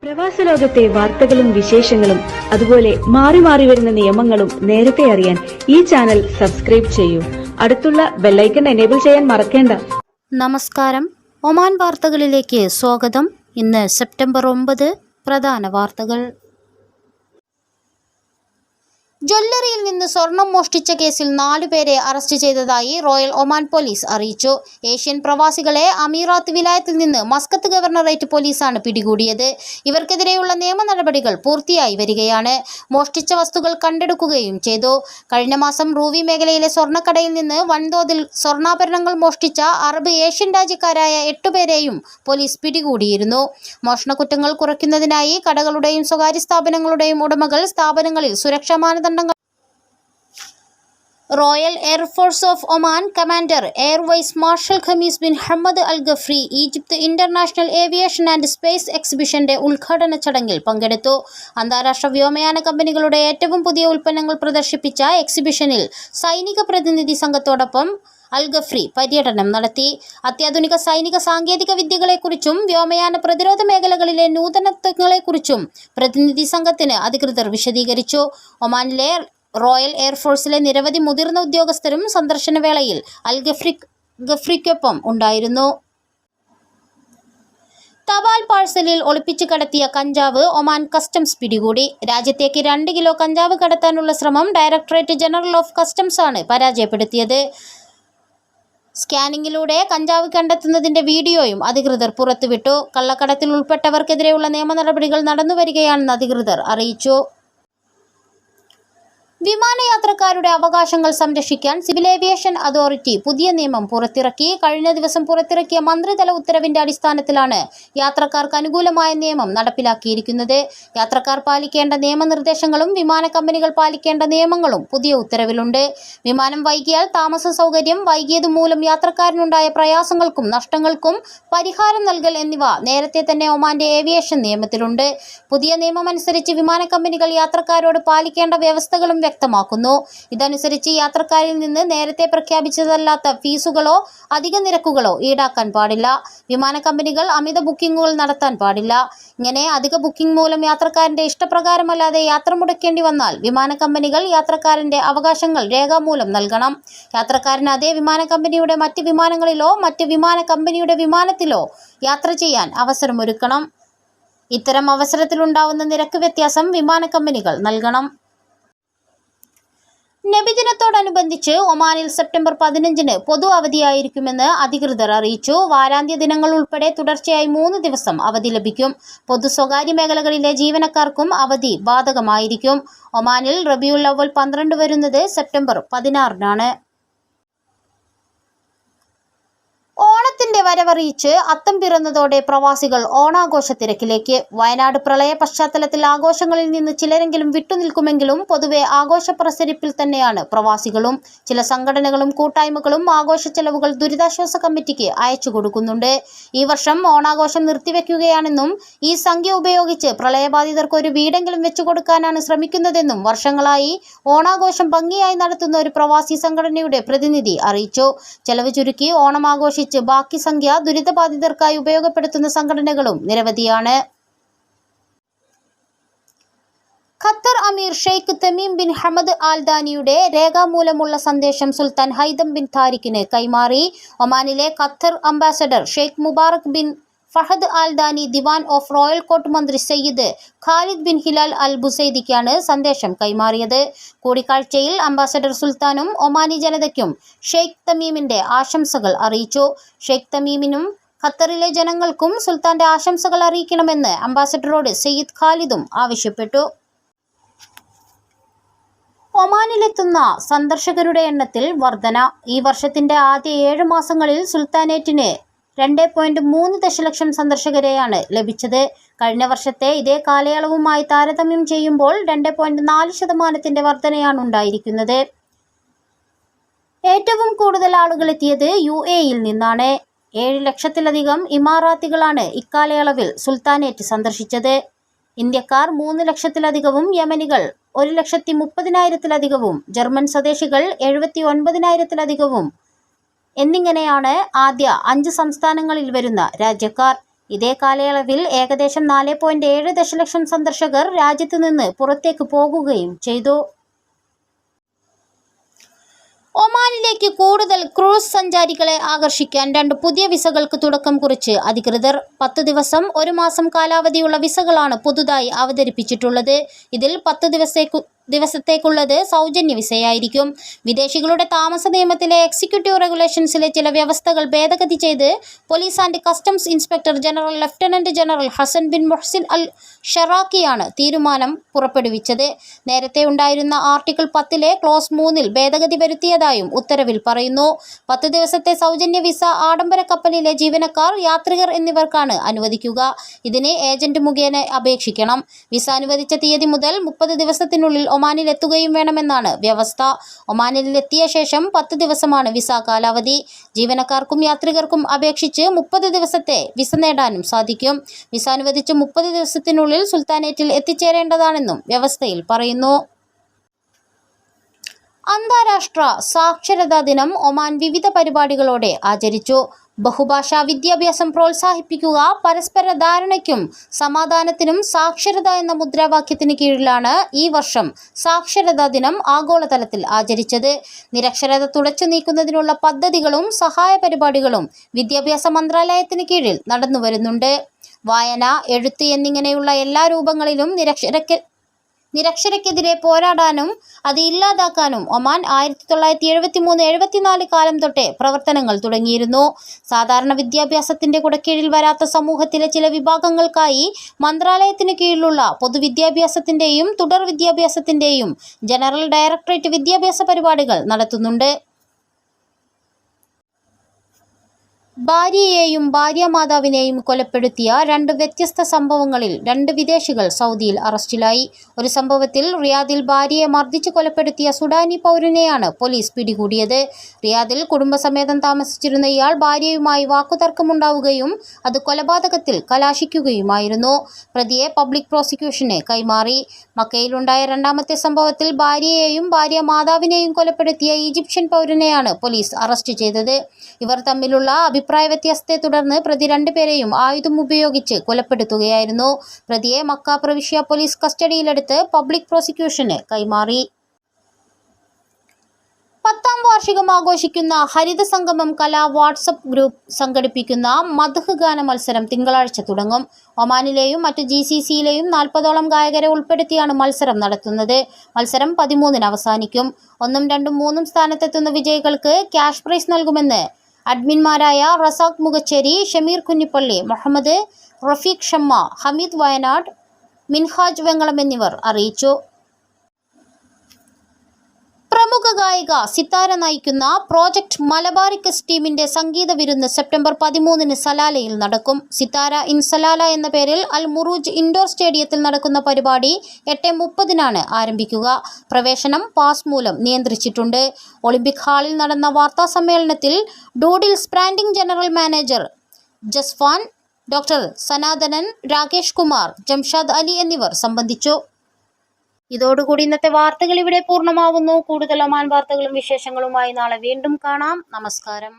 പ്രവാസ ലോകത്തെ വാർത്തകളും വിശേഷങ്ങളും അതുപോലെ മാറി മാറി വരുന്ന നിയമങ്ങളും നേരത്തെ അറിയാൻ ഈ ചാനൽ സബ്സ്ക്രൈബ് ചെയ്യൂ. അടുത്തുള്ള ബെല്ലൈക്കൺ എനേബിൾ ചെയ്യാൻ മറക്കേണ്ട. നമസ്കാരം, ഒമാൻ വാർത്തകളിലേക്ക് സ്വാഗതം. ഇന്ന് സെപ്റ്റംബർ 9. പ്രധാന വാർത്തകൾ. ജ്വല്ലറിയിൽ നിന്ന് സ്വർണം മോഷ്ടിച്ച കേസിൽ 4 പേരെ അറസ്റ്റ് ചെയ്തതായി റോയൽ ഒമാൻ പോലീസ് അറിയിച്ചു. ഏഷ്യൻ പ്രവാസികളെ അമീറാത്ത് വിലായത്തിൽ നിന്ന് മസ്കത്ത് ഗവർണറേറ്റ് പോലീസാണ് പിടികൂടിയത്. ഇവർക്കെതിരെയുള്ള നിയമ നടപടികൾ പൂർത്തിയായി വരികയാണ്. മോഷ്ടിച്ച വസ്തുക്കൾ കണ്ടെടുക്കുകയും ചെയ്തു. കഴിഞ്ഞ മാസം റൂവി മേഖലയിലെ സ്വർണ്ണക്കടയിൽ നിന്ന് വൻതോതിൽ സ്വർണ്ണാഭരണങ്ങൾ മോഷ്ടിച്ച അറബ് ഏഷ്യൻ രാജ്യക്കാരായ 8 പേരെയും പോലീസ് പിടികൂടിയിരുന്നു. മോഷണക്കുറ്റങ്ങൾ കുറയ്ക്കുന്നതിനായി കടകളുടെയും സ്വകാര്യ സ്ഥാപനങ്ങളുടെയും ഉടമകൾ സ്ഥാപനങ്ങളിൽ സുരക്ഷാ മാനദണ്ഡങ്ങൾ royal air force of Oman commander air vice marshal Khamis bin Hamad Al Ghafri Egypt international aviation and space എക്സിബിഷന്റെ ഉദ്ഘാടന ചടങ്ങിൽ പങ്കെടുത്തു. അന്താരാഷ്ട്ര വ്യോമയാന കമ്പനികളുടെ ഏറ്റവും പുതിയ ഉൽപ്പന്നങ്ങൾ പ്രദർശിപ്പിച്ച എക്സിബിഷനിൽ സൈനിക പ്രതിനിധി സംഘത്തോടൊപ്പം അൽ ഗഫ്രി പര്യടനം നടത്തി. അത്യാധുനിക സൈനിക സാങ്കേതിക വിദ്യകളെക്കുറിച്ചും വ്യോമയാന പ്രതിരോധ മേഖലകളിലെ നൂതനത്വങ്ങളെക്കുറിച്ചും പ്രതിനിധി സംഘത്തിന് അധികൃതർ വിശദീകരിച്ചു. ഒമാനിലെ റോയൽ എയർഫോഴ്സിലെ നിരവധി മുതിർന്ന ഉദ്യോഗസ്ഥരും സന്ദർശനവേളയിൽ അൽ ഗഫ്രിക്കൊപ്പം ഉണ്ടായിരുന്നു. തപാൽ പാഴ്സലിൽ ഒളിപ്പിച്ചു കടത്തിയ കഞ്ചാവ് ഒമാൻ കസ്റ്റംസ് പിടികൂടി. രാജ്യത്തേക്ക് 2 കിലോ കഞ്ചാവ് കടത്താനുള്ള ശ്രമം ഡയറക്ടറേറ്റ് ജനറൽ ഓഫ് കസ്റ്റംസ് ആണ് പരാജയപ്പെടുത്തിയത്. സ്കാനിങ്ങിലൂടെ കഞ്ചാവ് കണ്ടെത്തുന്നതിന്റെ വീഡിയോയും അധികൃതർ പുറത്തുവിട്ടു. കള്ളക്കടത്തിൽ ഉൾപ്പെട്ടവർക്കെതിരെയുള്ള നിയമ നടപടികൾ നടന്നുവരികയാണെന്ന് അധികൃതർ അറിയിച്ചു. വിമാനയാത്രക്കാരുടെ അവകാശങ്ങൾ സംരക്ഷിക്കാൻ സിവിൽ ഏവിയേഷൻ അതോറിറ്റി പുതിയ നിയമം പുറത്തിറക്കി. കഴിഞ്ഞ ദിവസം പുറത്തിറക്കിയ മന്ത്രിതല ഉത്തരവിന്റെ അടിസ്ഥാനത്തിലാണ് യാത്രക്കാർക്ക് അനുകൂലമായ നിയമം നടപ്പിലാക്കിയിരിക്കുന്നത്. യാത്രക്കാർ പാലിക്കേണ്ട നിയമനിർദ്ദേശങ്ങളും വിമാന കമ്പനികൾ പാലിക്കേണ്ട നിയമങ്ങളും പുതിയ ഉത്തരവിലുണ്ട്. വിമാനം വൈകിയാൽ താമസ സൗകര്യം, വൈകിയത് മൂലം യാത്രക്കാരനുണ്ടായ പ്രയാസങ്ങൾക്കും നഷ്ടങ്ങൾക്കും പരിഹാരം നൽകൽ എന്നിവ നേരത്തെ തന്നെ ഒമാന്റെ ഏവിയേഷൻ നിയമത്തിലുണ്ട്. പുതിയ നിയമമനുസരിച്ച് വിമാന കമ്പനികൾ യാത്രക്കാരോട് പാലിക്കേണ്ട വ്യവസ്ഥകളും വ്യക്തമാക്കുന്നു. ഇതനുസരിച്ച് യാത്രക്കാരിൽ നിന്ന് നേരത്തെ പ്രഖ്യാപിച്ചതല്ലാത്ത ഫീസുകളോ അധിക നിരക്കുകളോ ഈടാക്കാൻ പാടില്ല. വിമാന കമ്പനികൾ അമിത ബുക്കിംഗുകൾ നടത്താൻ പാടില്ല. ഇങ്ങനെ അധിക ബുക്കിംഗ് മൂലം യാത്രക്കാരന്റെ ഇഷ്ടപ്രകാരമല്ലാതെ യാത്ര മുടക്കേണ്ടി വന്നാൽ വിമാന കമ്പനികൾ യാത്രക്കാരന്റെ അവകാശങ്ങൾ രേഖാമൂലം നൽകണം. യാത്രക്കാരന് അതേ വിമാന കമ്പനിയുടെ മറ്റ് വിമാനങ്ങളിലോ മറ്റ് വിമാന കമ്പനിയുടെ വിമാനത്തിലോ യാത്ര ചെയ്യാൻ അവസരമൊരുക്കണം. ഇത്തരം അവസരത്തിലുണ്ടാവുന്ന നിരക്ക് വ്യത്യാസം വിമാന കമ്പനികൾ നൽകണം. നബിദിനത്തോടനുബന്ധിച്ച് ഒമാനിൽ സെപ്റ്റംബർ 15 പൊതു അവധിയായിരിക്കുമെന്ന് അധികൃതർ അറിയിച്ചു. വാരാന്ത്യ ദിനങ്ങൾ ഉൾപ്പെടെ തുടർച്ചയായി 3 ദിവസം അവധി ലഭിക്കും. പൊതു സ്വകാര്യ മേഖലകളിലെ ജീവനക്കാർക്കും അവധി ബാധകമായിരിക്കും. ഒമാനിൽ റബിയുൽ അവ്വൽ 12 വരുന്നത് സെപ്റ്റംബർ 16-നാണ്. ഓണത്തിന്റെ വരവറിയിച്ച് അത്തം പിറന്നതോടെ പ്രവാസികൾ ഓണാഘോഷ തിരക്കിലേക്ക്. വയനാട് പ്രളയ പശ്ചാത്തലത്തിൽ ആഘോഷങ്ങളിൽ നിന്ന് ചിലരെങ്കിലും വിട്ടുനിൽക്കുമെങ്കിലും പൊതുവെ ആഘോഷ പ്രസരിപ്പിൽ തന്നെയാണ് പ്രവാസികളും. ചില സംഘടനകളും കൂട്ടായ്മകളും ആഘോഷ ചെലവുകൾ ദുരിതാശ്വാസ കമ്മിറ്റിക്ക് അയച്ചു കൊടുക്കുന്നുണ്ട്. ഈ വർഷം ഓണാഘോഷം നിർത്തിവെക്കുകയാണെന്നും ഈ സംഖ്യ ഉപയോഗിച്ച് പ്രളയബാധിതർക്ക് ഒരു വീടെങ്കിലും വെച്ചുകൊടുക്കാനാണ് ശ്രമിക്കുന്നതെന്നും വർഷങ്ങളായി ഓണാഘോഷം ഭംഗിയായി നടത്തുന്ന ഒരു പ്രവാസി സംഘടനയുടെ പ്രതിനിധി അറിയിച്ചു. ചെലവ് ചുരുക്കി ഓണം ആഘോഷിച്ച് ബാക്കി സംഖ്യ ദുരിതബാധിതർക്കായി ഉപയോഗപ്പെടുത്തുന്ന സംഘടനകളും നിരവധിയാണ്. Qatar Emir Sheikh Tamim bin Hamad Al ദാനിയുടെ രേഖാമൂലമുള്ള സന്ദേശം സുൽത്താൻ ഹൈതം ബിൻ താരിഖിന് കൈമാറി. ഒമാനിലെ Qatar ambassador Sheikh Mubarak bin Fahad Al Thani Diwan of Royal Court മന്ത്രി Sayyid Khalid bin Hilal Al ബുസൈദിക്കാണ് സന്ദേശം കൈമാറിയത്. കൂടിക്കാഴ്ചയിൽ അംബാസഡർ സുൽത്താനും ഒമാനി ജനതയ്ക്കും ഷെയ്ഖ് തമീമിന്റെ ആശംസകൾ അറിയിച്ചു. ഷെയ്ഖ് തമീമിനും ഖത്തറിലെ ജനങ്ങൾക്കും സുൽത്താന്റെ ആശംസകൾ അറിയിക്കണമെന്ന് അംബാസഡറോട് സയ്യിദ് ഖാലിദും ആവശ്യപ്പെട്ടു. ഒമാനിലെത്തുന്ന സന്ദർശകരുടെ എണ്ണത്തിൽ വർധന. ഈ വർഷത്തിന്റെ ആദ്യ 7 മാസങ്ങളിൽ സുൽത്താനേറ്റിന് 2.3 ദശലക്ഷം സന്ദർശകരെയാണ് ലഭിച്ചത്. കഴിഞ്ഞ വർഷത്തെ ഇതേ കാലയളവുമായി താരതമ്യം ചെയ്യുമ്പോൾ 2.4% വർധനയാണ് ഉണ്ടായിരിക്കുന്നത്. ഏറ്റവും കൂടുതൽ ആളുകൾ എത്തിയത് UAEയിൽ നിന്നാണ്. 7 ലക്ഷത്തിലധികം ഇമാറാത്തികളാണ് ഇക്കാലയളവിൽ സുൽത്താനേറ്റ് സന്ദർശിച്ചത്. ഇന്ത്യക്കാർ 3 ലക്ഷത്തിലധികവും യമനികൾ 1,30,000-ലധികവും ജർമ്മൻ സ്വദേശികൾ 79,000-ലധികവും എന്നിങ്ങനെയാണ് ആദ്യ 5 സംസ്ഥാനങ്ങളിൽ വരുന്ന രാജ്യക്കാർ. ഇതേ കാലയളവിൽ ഏകദേശം 4.7 ദശലക്ഷം സന്ദർശകർ രാജ്യത്ത് നിന്ന് പുറത്തേക്ക് പോകുകയും ചെയ്തു. ഒമാനിലേക്ക് കൂടുതൽ ക്രൂസ് സഞ്ചാരികളെ ആകർഷിക്കാൻ 2 പുതിയ വിസകൾക്ക് തുടക്കം കുറിച്ച് അധികൃതർ. 10 ദിവസം 1 മാസം കാലാവധിയുള്ള വിസകളാണ് പുതുതായി അവതരിപ്പിച്ചിട്ടുള്ളത്. ഇതിൽ 10 ദിവസത്തേക്കുള്ളത് സൗജന്യ വിസയായിരിക്കും. വിദേശികളുടെ താമസ നിയമത്തിലെ എക്സിക്യൂട്ടീവ് റെഗുലേഷൻസിലെ ചില വ്യവസ്ഥകൾ ഭേദഗതി ചെയ്ത് police and customs inspector general lieutenant general Hassan bin Muhsin Al ഷറാക്കിയാണ് തീരുമാനം പുറപ്പെടുവിച്ചത്. നേരത്തെ ഉണ്ടായിരുന്ന ആർട്ടിക്കിൾ 10 ക്ലോസ് 3 ഭേദഗതി വരുത്തിയതായും ഉത്തരവിൽ പറയുന്നു. 10 ദിവസത്തെ സൗജന്യ വിസ ആഡംബര കപ്പലിലെ ജീവനക്കാർ, യാത്രികർ എന്നിവർക്കാണ് അനുവദിക്കുക. ഇതിന് ഏജന്റ് മുഖേന അപേക്ഷിക്കണം. വിസ അനുവദിച്ച തീയതി മുതൽ 30 ദിവസത്തിനുള്ളിൽ ഒമാനിൽ എത്തുകയും വേണമെന്നാണ് വ്യവസ്ഥ. ഒമാനിലെത്തിയ ശേഷം 10 ദിവസമാണ് വിസ കാലാവധി. ജീവനക്കാർക്കും യാത്രികർക്കും അപേക്ഷിച്ച് 30 ദിവസത്തെ വിസ നേടാനും സാധിക്കും. വിസ അനുവദിച്ച് 30 ദിവസത്തിനുള്ളിൽ സുൽത്താനേറ്റിൽ എത്തിച്ചേരേണ്ടതാണെന്നും വ്യവസ്ഥയിൽ പറയുന്നു. അന്താരാഷ്ട്ര സാക്ഷരതാ ദിനം ഒമാൻ വിവിധ പരിപാടികളോടെ ആചരിച്ചു. ബഹുഭാഷാ വിദ്യാഭ്യാസം പ്രോത്സാഹിപ്പിക്കുക, പരസ്പര ധാരണയ്ക്കും സമാധാനത്തിനും സാക്ഷരത എന്ന മുദ്രാവാക്യത്തിന് കീഴിലാണ് ഈ വർഷം സാക്ഷരതാ ദിനം ആഗോളതലത്തിൽ ആചരിച്ചത്. നിരക്ഷരത തുടച്ചു നീക്കുന്നതിനുള്ള പദ്ധതികളും സഹായ പരിപാടികളും വിദ്യാഭ്യാസ മന്ത്രാലയത്തിന് കീഴിൽ നടന്നുവരുന്നുണ്ട്. വായന, എഴുത്ത് എന്നിങ്ങനെയുള്ള എല്ലാ രൂപങ്ങളിലും നിരക്ഷരയ്ക്കെതിരെ പോരാടാനും അത് ഇല്ലാതാക്കാനും ഒമാൻ 1973-74 കാലം തൊട്ടേ പ്രവർത്തനങ്ങൾ തുടങ്ങിയിരുന്നു. സാധാരണ വിദ്യാഭ്യാസത്തിന്റെ കുടക്കീഴിൽ വരാത്ത സമൂഹത്തിലെ ചില വിഭാഗങ്ങൾക്കായി മന്ത്രാലയത്തിന് കീഴിലുള്ള പൊതുവിദ്യാഭ്യാസത്തിന്റെയും തുടർ വിദ്യാഭ്യാസത്തിന്റെയും ജനറൽ ഡയറക്ടറേറ്റ് വിദ്യാഭ്യാസ പരിപാടികൾ നടത്തുന്നുണ്ട്. ഭാര്യയെയും ഭാര്യാമാതാവിനെയും കൊലപ്പെടുത്തിയ 2 വ്യത്യസ്ത സംഭവങ്ങളിൽ 2 വിദേശികൾ സൗദിയിൽ അറസ്റ്റിലായി. ഒരു സംഭവത്തിൽ റിയാദിൽ ഭാര്യയെ മർദ്ദിച്ച് കൊലപ്പെടുത്തിയ സുഡാനി പൗരനെയാണ് പോലീസ് പിടികൂടിയത്. റിയാദിൽ കുടുംബസമേതം താമസിച്ചിരുന്ന ഇയാൾ ഭാര്യയുമായി വാക്കുതർക്കമുണ്ടാവുകയും അത് കൊലപാതകത്തിൽ കലാശിക്കുകയുമായിരുന്നു. പ്രതിയെ പബ്ലിക് പ്രോസിക്യൂഷന് കൈമാറി. മക്കയിലുണ്ടായ 2ാമത്തെ സംഭവത്തിൽ ഭാര്യയെയും ഭാര്യാമാതാവിനെയും കൊലപ്പെടുത്തിയ ഈജിപ്ഷ്യൻ പൗരനെയാണ് പോലീസ് അറസ്റ്റ് ചെയ്തത്. ഇവർ തമ്മിലുള്ള അഭിപ്രായ വ്യത്യാസത്തെ തുടർന്ന് പ്രതി 2 പേരെയും ആയുധം ഉപയോഗിച്ച് കൊലപ്പെടുത്തുകയായിരുന്നു. പ്രതിയെ മക്ക പ്രവിശ്യ പോലീസ് കസ്റ്റഡിയിലെടുത്ത് പബ്ലിക് പ്രോസിക്യൂഷന് കൈമാറി. 10ാം വാർഷികം ആഘോഷിക്കുന്ന ഹരിത സംഗമം കലാ വാട്സപ്പ് ഗ്രൂപ്പ് സംഘടിപ്പിക്കുന്ന മദ്ഹ് ഗാന മത്സരം തിങ്കളാഴ്ച തുടങ്ങും. ഒമാനിലെയും മറ്റ് GCCയിലെയും 40ഓളം ഗായകരെ ഉൾപ്പെടുത്തിയാണ് മത്സരം നടത്തുന്നത്. മത്സരം 13-ന് അവസാനിക്കും. 1, 2, 3 സ്ഥാനത്തെത്തുന്ന വിജയികൾക്ക് ക്യാഷ് പ്രൈസ് നൽകുമെന്ന് അഡ്മിന്മാരായ റസാഖ് മുഖച്ചേരി, ഷമീർ കുഞ്ഞിപ്പള്ളി, മുഹമ്മദ് റഫീഖ് ഷമ്മ, ഹമീദ് വയനാട്, മിൻഹാജ് വെങ്ങളം എന്നിവർ അറിയിച്ചു. പ്രമുഖ ഗായിക സിത്താര നയിക്കുന്ന പ്രോജക്ട് മലബാറിക്കസ് ടീമിന്റെ സംഗീത വിരുന്ന് സെപ്റ്റംബർ 13-ന് സലാലയിൽ നടക്കും. സിത്താര ഇൻ സലാല എന്ന പേരിൽ അൽ മുറൂജ് ഇൻഡോർ സ്റ്റേഡിയത്തിൽ നടക്കുന്ന പരിപാടി 8:30-നാണ് ആരംഭിക്കുക. പ്രവേശനം പാസ് മൂലം നിയന്ത്രിച്ചിട്ടുണ്ട്. ഒളിമ്പിക് ഹാളിൽ നടന്ന വാർത്താ സമ്മേളനത്തിൽ Doodles branding general manager Jasfan, doctor Sanathanan, Rakesh Kumar, Jamshad Ali എന്നിവർ സംബന്ധിച്ചു. ഇതോടുകൂടി ഇന്നത്തെ വാർത്തകൾ ഇവിടെ പൂർണ്ണമാകുന്നു. കൂടുതൽ ഒമാൻ വാർത്തകളും വിശേഷങ്ങളുമായി നാളെ വീണ്ടും കാണാം. നമസ്കാരം.